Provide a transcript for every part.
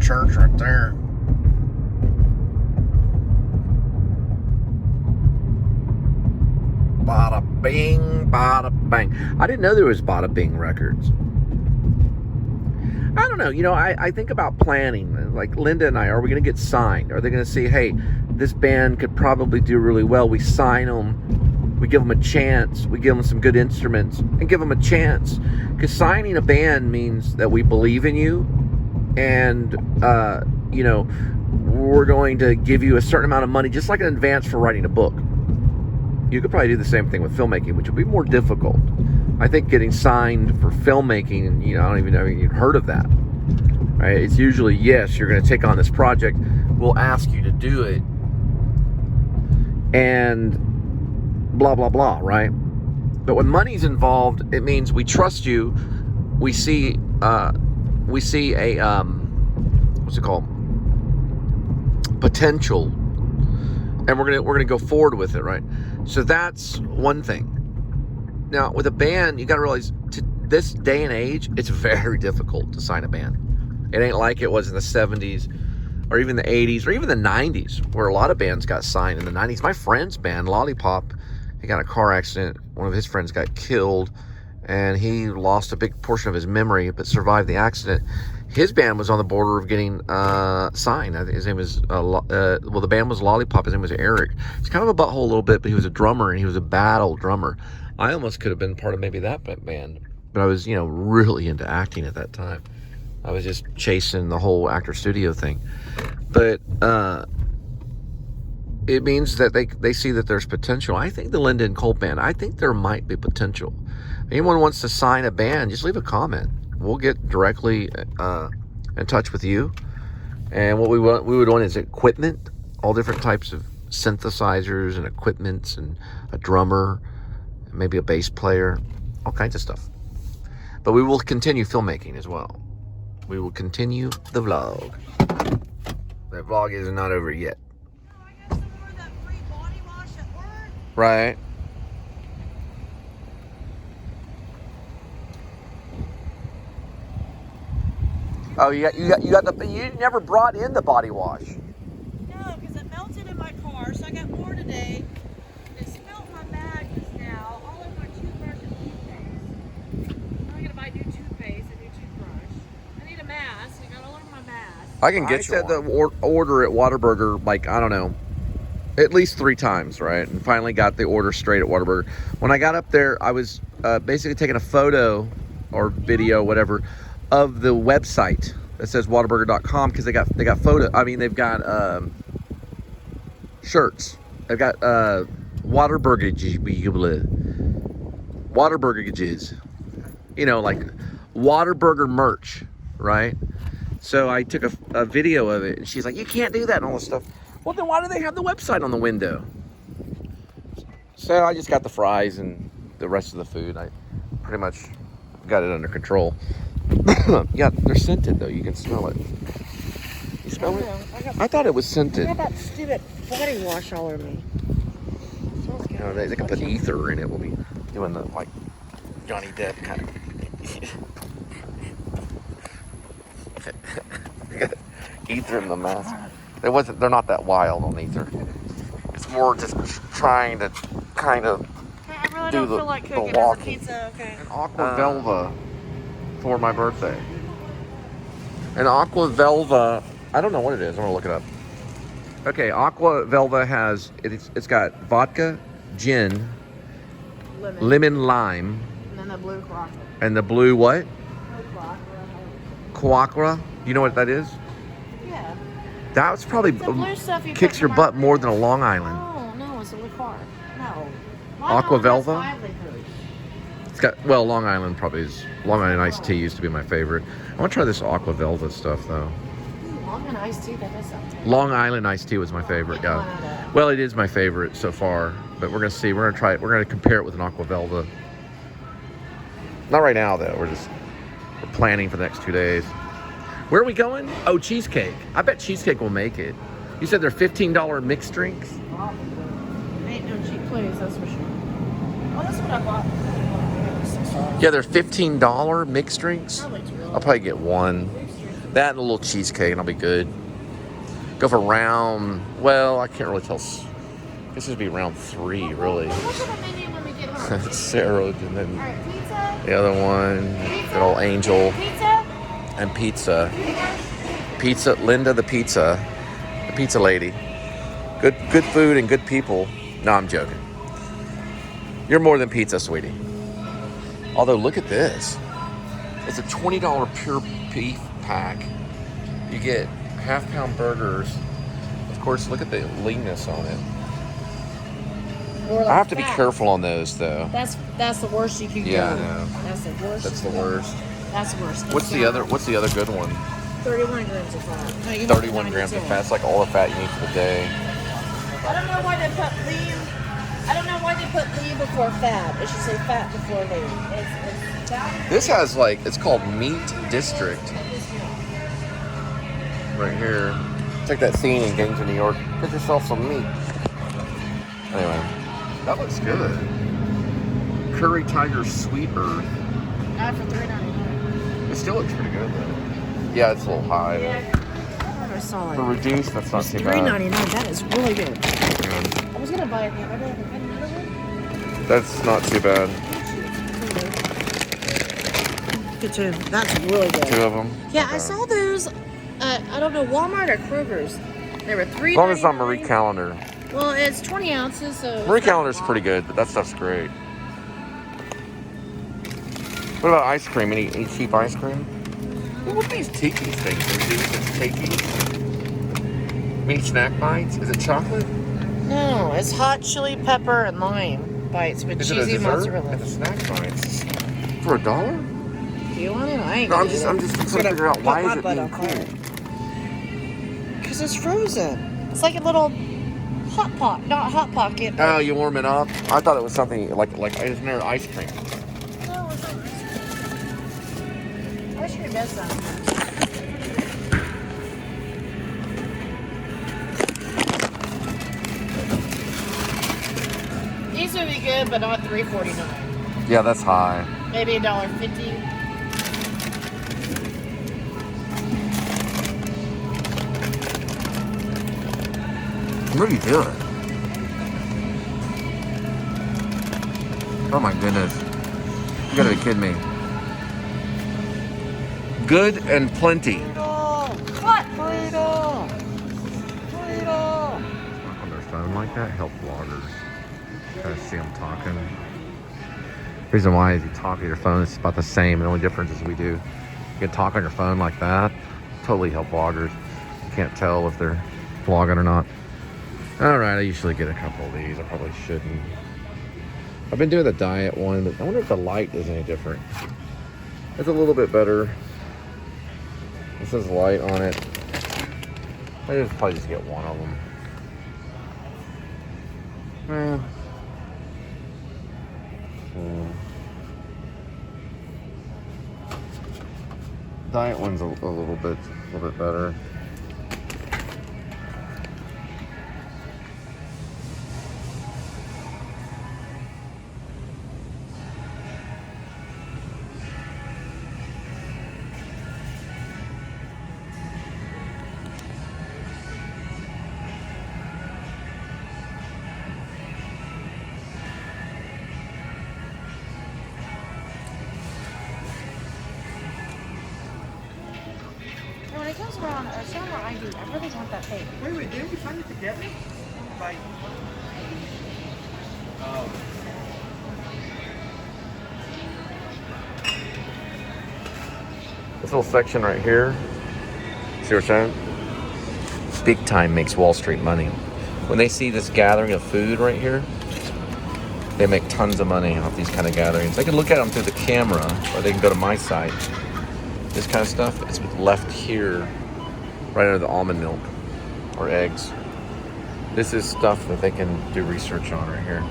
church right there. Bada bing, bada bang. I didn't know there was Bada Bing Records. I don't know. You know, I think about planning. Like Linda and I, are we going to get signed? Are they going to say, hey, this band could probably do really well? We sign them. We give them a chance. We give them some good instruments and give them a chance. Because signing a band means that we believe in you. And, you know, we're going to give you a certain amount of money, just like an advance for writing a book. You could probably do the same thing with filmmaking, which would be more difficult. I think getting signed for filmmaking, you know, I don't even know if you've heard of that. Right? It's usually, yes, you're going to take on this project. We'll ask you to do it. And blah, blah, blah, right? But when money's involved, it means we trust you. We see a, what's it called? Potential. And we're gonna go forward with it, right? So that's one thing. Now, with a band, you got to realize, to this day and age, it's very difficult to sign a band. It ain't like it was in the 70s or even the 80s or even the 90s, where a lot of bands got signed in the 90s. My friend's band, Lollipop, he got in a car accident. One of his friends got killed, and he lost a big portion of his memory, but survived the accident. His band was on the border of getting signed. I think his name was, the band was Lollipop. His name was Eric. He's kind of a butthole a little bit, but he was a drummer, and he was a battle drummer. I almost could have been part of maybe that band, but I was, you know, really into acting at that time. I was just chasing the whole actor studio thing. But it means that they see that there's potential. I think the Linda and Cole band, I think there might be potential. Anyone wants to sign a band, just leave a comment. We'll get directly in touch with you. And what we would want is equipment, all different types of synthesizers and equipments, and a drummer, maybe a bass player, all kinds of stuff. But we will continue filmmaking as well. We will continue the vlog. That vlog is not over yet. No, I got some more of that free body wash at work. Right. Oh, you got the, you never brought in the body wash. No, because it melted in my car, so I got more today. It spilled my bag just now, all over my toothbrush and toothpaste. I'm gonna buy new toothpaste, a new toothbrush. I need a mask. I got all over my mask. I can get you one. I said the order at Whataburger, like, I don't know, at least 3 times, right? And finally got the order straight at Whataburger. When I got up there, I was basically taking a photo or video, whatever, of the website that says Whataburger.com, because they got photo. I mean, they've got shirts. They've got Whataburgers, you know, like Whataburger merch, right? So I took a video of it, and she's like, "You can't do that," and all this stuff. Well, then why do they have the website on the window? So I just got the fries and the rest of the food. I pretty much got it under control. Yeah, they're scented though. You can smell it. You smell it? I thought it was scented. I got that stupid body wash all over me. You know, they can put ether in it. We'll be doing the, like, Johnny Depp kind of. Ether in the mask. They're not that wild on ether. It's more just trying to kind of I really do don't feel like the cooking walking. as a pizza. Okay. An Aqua Velva for my birthday. An Aqua Velva, I don't know what it is. I'm gonna look it up. Okay, Aqua Velva has it's got vodka, gin, lemon lime, And then the blue crock. and the blue what? Coacra. You know what that is? Yeah. That's probably The blue stuff you kicks put your in butt my- more than a Long Island. No, it's a liqueur. No. Aqua Velva? Livelihood. It's got, well, Long Island probably is. Long Island iced tea used to be my favorite. I want to try this Aqua Velva stuff though. Long and iced tea, that does sound good. Long Island iced tea was my favorite. Yeah. Well, it is my favorite so far, but we're gonna see. We're gonna try it. We're gonna compare it with an Aqua Velva. Not right now though. We're planning for the next 2 days. Where are we going? Oh, Cheesecake. I bet Cheesecake will make it. You said they're $15 mixed drinks? Ain't no cheap place, that's for sure. Oh, that's what I bought. Yeah, they're $15 mixed drinks. Probably two. I'll probably get one. That and a little cheesecake, and I'll be good. Go for round. Well, I can't really tell. I guess it'd be round 3, really. We'll look at the menu when we get home. Sarah, and then All right, pizza. the other one, Pizza. good old Angel, Pizza. and pizza. Pizza, Linda the pizza lady. Good food and good people. No, I'm joking. You're more than pizza, sweetie. Although, look at this. It's a $20 pure beef pack. You get half-pound burgers. Of course, look at the leanness on it. I have to be careful on those, though. That's the worst you can go. Yeah, I know. That's the worst. That's the worst. That's the worst. What's the other good one? 31 grams of fat. No, you 31 grams of fat. It's like all the fat you need for the day. I don't know why they put lean. I don't know why they put lean before fat. It should say fat before lean. It's fat. This has it's called Meat District. Right here. It's like that scene in Gangs of New York. Get yourself some meat. Anyway, that looks good. Curry Tiger Sweet Earth. Not for $3.99. It still looks pretty good though. Yeah, it's a little high. Yeah. I saw it. For reduced, that's not too bad. $3.99. That is really good. Yeah. I was gonna buy it the other day. But another one. That's not too bad. Good too. That's really good. 2 of them. Yeah, Okay. I saw those. I don't know, Walmart or Kroger's. They were $3.99. As long as it's not Marie Calendar. Well, it's 20 ounces, so. Marie Calendar's pretty good, but that stuff's great. What about ice cream? Any cheap ice cream? What are these tiki things? It's tiki. Mini snack bites? Is it chocolate? No, it's hot chili pepper and lime bites with Is it a cheesy dessert? mozzarella. It's a snack bites. For $1? Do you want it? I ain't No, I'm gonna just eat it. trying to gonna figure out put why my is it butt being on fire. cool? Because it's frozen. It's like a little hot pot, not hot pocket. Oh, you warm it up? I thought it was something like isn't there ice cream? No, it's not ice cream. Ice cream does something. These would be good, but not $3.49. Yeah, that's high. Maybe $1.50. What are you doing? Oh my goodness. You gotta be kidding me. Good and plenty. What? Freedom! On their phone like that, help vloggers. Kind of see them talking. Reason why is you talk to your phone, it's about the same. The only difference is we do. You can talk on your phone like that. Totally help vloggers. You can't tell if they're vlogging or not. Alright, I usually get a couple of these. I probably shouldn't. I've been doing the diet one, but I wonder if the light is any different. It's a little bit better. It says light on it. I just probably just get one of them. Diet one's a little bit better. When it comes around a summer ID, I really want that paper. Wait, didn't we find it together? Like, This little section right here, see what I'm saying? Big time makes Wall Street money. When they see this gathering of food right here, they make tons of money off these kind of gatherings. They can look at them through the camera, or they can go to my site. This kind of stuff is left here, right under the almond milk or eggs. This is stuff that they can do research on right here.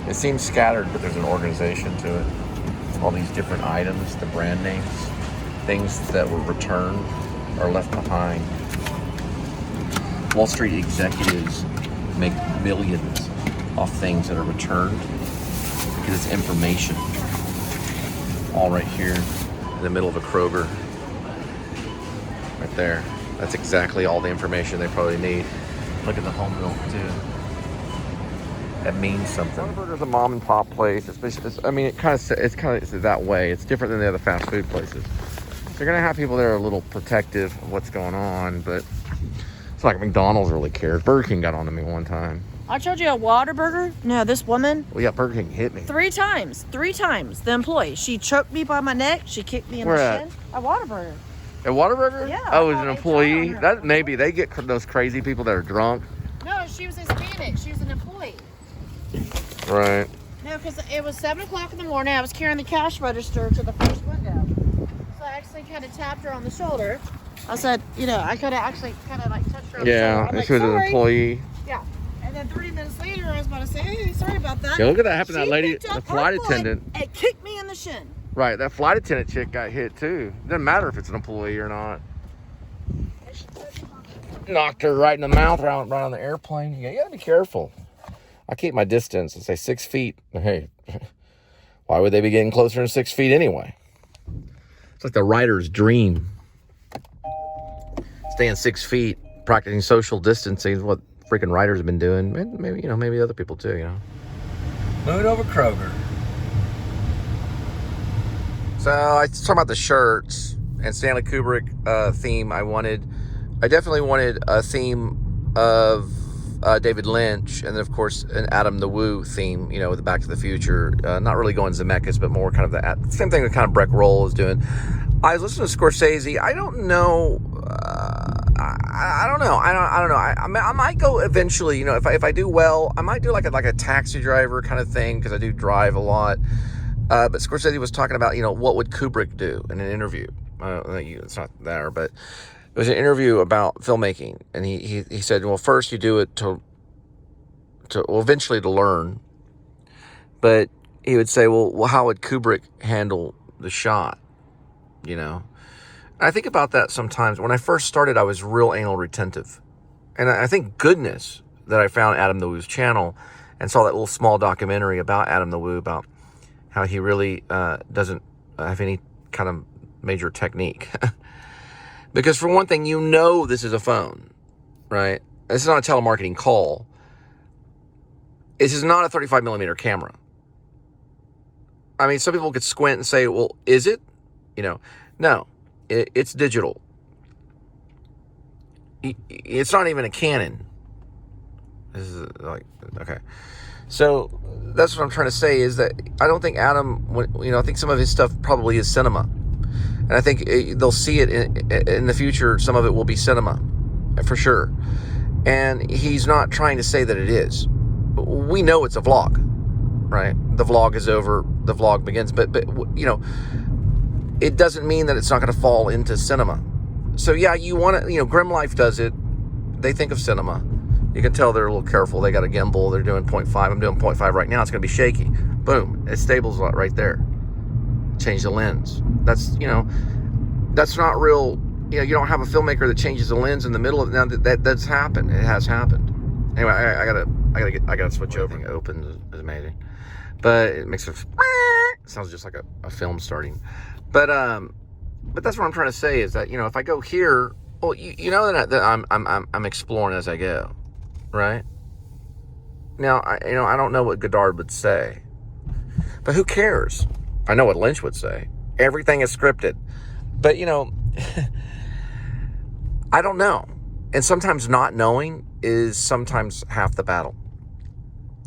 It seems scattered, but there's an organization to it. All these different items, the brand names, things that were returned or left behind. Wall Street executives make millions off things that are returned because it's information. All right here in the middle of a Kroger. right there. That's exactly all the information they probably need. Look at the home milk too. That means something. Whataburger's a mom and pop place. I mean, it's kind of that way. It's different than the other fast food places. So you're gonna have people that are a little protective of what's going on, but it's like McDonald's really cares. Burger King got on to me one time. I told you a Whataburger? No, this woman. Well, yeah, Burger King hit me 3 times. 3 times. The employee. She choked me by my neck. She kicked me in Where the at? shin. At Whataburger. At Whataburger? Yeah. Oh, as an I employee? told her. That maybe they get those crazy people that are drunk. No, she was Hispanic. She was an employee. Right. No, because it was 7 o'clock in the morning. I was carrying the cash register to the first window. So I actually kind of tapped her on the shoulder. I said, you know, I could have actually kind of like touched her on the shoulder. Yeah, I'm and like, she was an "Sorry." employee. Yeah. And then 30 minutes later, I was about to say, hey, sorry about that. Yeah, look at that happen to that She lady, picked the up flight her foot attendant. and kicked me in the shin. Right, that flight attendant chick got hit too. Doesn't matter if it's an employee or not. Knocked her right in the mouth right on the airplane. You gotta be careful. I keep my distance. I say 6 feet. Hey, why would they be getting closer than 6 feet anyway? It's like the writer's dream. Staying 6 feet, practicing social distancing is what freaking writers have been doing. Maybe, you know, maybe other people too, you know. Moving over Kroger. So I talked about the shirts and Stanley Kubrick theme. I definitely wanted a theme of David Lynch, and then of course an Adam the Woo theme, you know, with the Back to the Future. Not really going Zemeckis, but more kind of the same thing that kind of Breck Roll is doing. I was listening to Scorsese. I don't know. I don't know. I don't know. I might go eventually. You know, if I do well, I might do like a taxi driver kind of thing, because I do drive a lot. But Scorsese was talking about, you know, what would Kubrick do in an interview. It's not there, but it was an interview about filmmaking, and he said, well, first you do it to eventually to learn. But he would say, well, how would Kubrick handle the shot? You know, and I think about that sometimes. When I first started, I was real anal retentive, and I think goodness that I found Adam the Woo's channel and saw that little small documentary about Adam the Woo, about how he really doesn't have any kind of major technique. Because for one thing, you know this is a phone, right? This is not a telemarketing call. This is not a 35 millimeter camera. I mean, some people could squint and say, well, is it? You know, no, it's digital. It's not even a Canon. This is like, okay. So that's what I'm trying to say, is that I don't think Adam, you know, I think some of his stuff probably is cinema. And I think they'll see it in the future. Some of it will be cinema, for sure. And he's not trying to say that it is. We know it's a vlog, right? The vlog is over. The vlog begins. But you know, it doesn't mean that it's not going to fall into cinema. So yeah, you want to, you know, Grim Life does it. They think of cinema. You can tell they're a little careful. They got a gimbal. They're doing 0.5. I'm doing 0.5 right now. It's going to be shaky. Boom. It stables right there. Change the lens. That's, you know, that's not real. You know, you don't have a filmmaker that changes the lens in the middle of it. Now that's happened. It has happened. Anyway, I gotta switch over. It opens is amazing, but it makes it sounds just like a film starting. But that's what I'm trying to say, is that, you know, if I go here, well, you know that I'm exploring as I go, right? Now I don't know what Godard would say, but who cares? I know what Lynch would say. Everything is scripted. But, you know, I don't know. And sometimes not knowing is sometimes half the battle.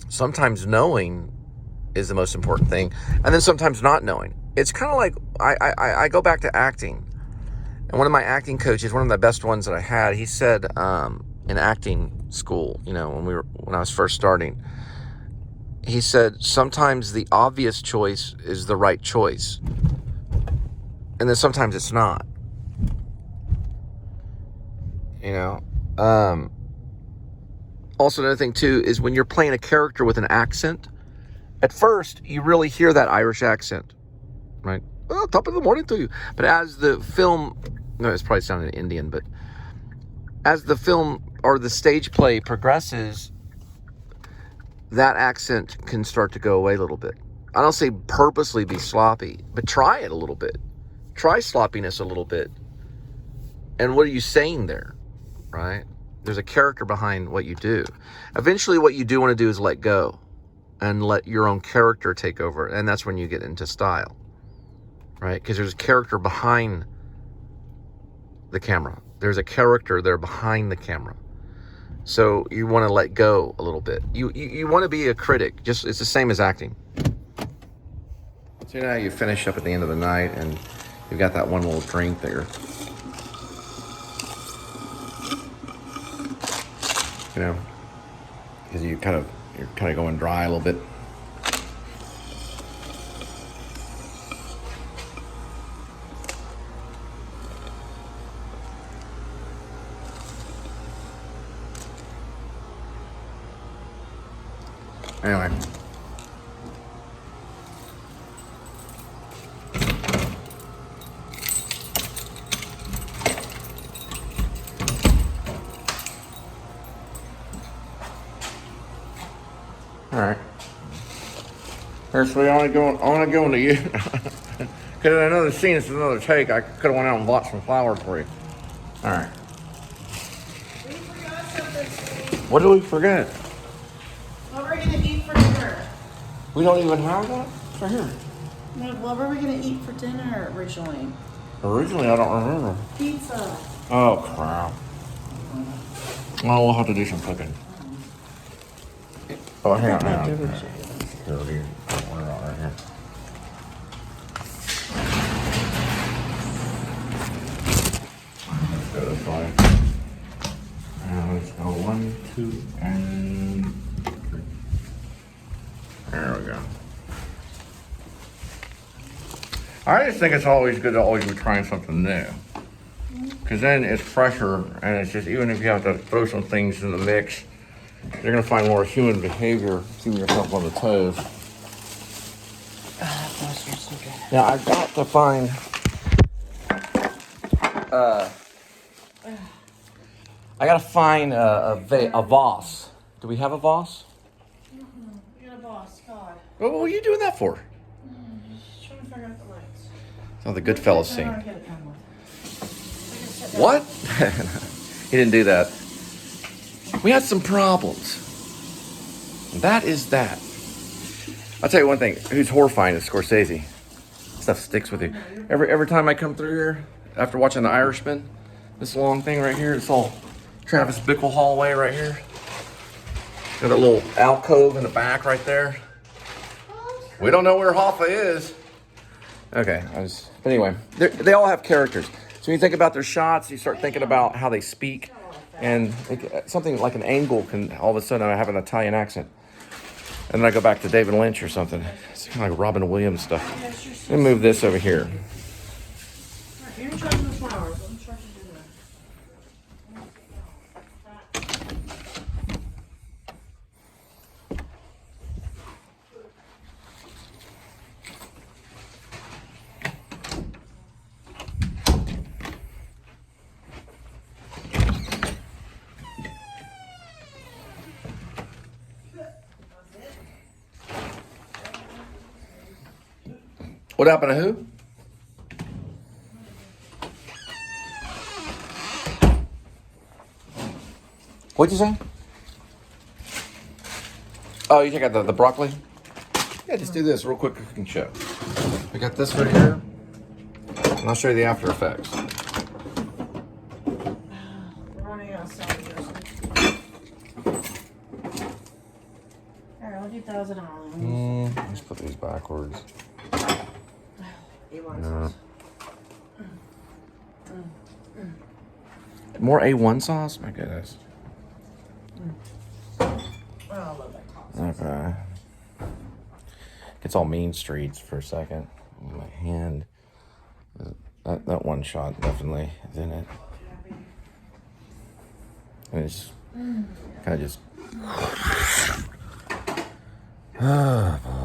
Sometimes knowing is the most important thing. And then sometimes not knowing. It's kind of like, I go back to acting. And one of my acting coaches, one of the best ones that I had, he said in acting school, you know, when I was first starting, he said, sometimes the obvious choice is the right choice. And then sometimes it's not. You know? Also, another thing, too, is when you're playing a character with an accent, at first, you really hear that Irish accent, right? Well, top of the morning to you. But as the film, no, it's probably sounding Indian, but as the film or the stage play progresses, that accent can start to go away a little bit. I don't say purposely be sloppy, but try it a little bit. Try sloppiness a little bit. And what are you saying there, right? There's a character behind what you do. Eventually, what you do want to do is let go and let your own character take over. And that's when you get into style, right? Because there's a character behind the camera. There's a character there behind the camera. So you want to let go a little bit. You want to be a critic. It's the same as acting. So you know how you finish up at the end of the night and you've got that one little drink there. You know, because you're kind of going dry a little bit. Anyway. All right. Here's what I want to go into you. Because in another scene, it's another take. I could have went out and bought some flowers for you. All right. We forgot something, Steve. What did we forget? What we're gonna eat for dinner? We don't even have that for here. No, what were we gonna eat for dinner originally? Originally, I don't remember. Pizza. Oh, crap. Well, we'll have to do some cooking. Oh, hang on. Here it is. We're right here. Let's go this way. Now let's go 1, 2, and 3. There we go. I just think it's always good to always be trying something new. Because then it's fresher, and it's just, even if you have to throw some things in the mix, you're going to find more human behavior, keeping yourself on the toes. Those are so good. Now, I've got to find, a Voss. Do we have a Voss? We got a boss, God. What are you doing that for? Just trying to figure out the lights. It's not the Goodfellas I scene. don't get it come with. What? He didn't do that. We had some problems. That is that. I'll tell you one thing. Who's horrifying is Scorsese. Stuff sticks with you. Every time I come through here, after watching The Irishman, this long thing right here, it's all Travis Bickle hallway right here. Got a little alcove in the back right there. We don't know where Hoffa is. Okay, but anyway, they all have characters. So when you think about their shots, you start thinking about how they speak, and something like an angle can all of a sudden have an Italian accent. And then I go back to David Lynch or something. It's kind of like Robin Williams stuff. Let me move this over here. You're in charge of the flowers. I'm in charge of dinner. What happened to who? What'd you say? Oh, you take out the broccoli? Yeah, just do this real quick cooking show. I got this right here, and I'll show you the after effects. We're running out of salad dressing. Here, I'll do $1,000. Let's put these backwards. A1 No. sauce. More A1 sauce? My goodness. Oh, I love that sauce. Okay. Gets all Mean Streets for a second. My hand. That one shot definitely is in it. And it's kind of just. Oh, boy.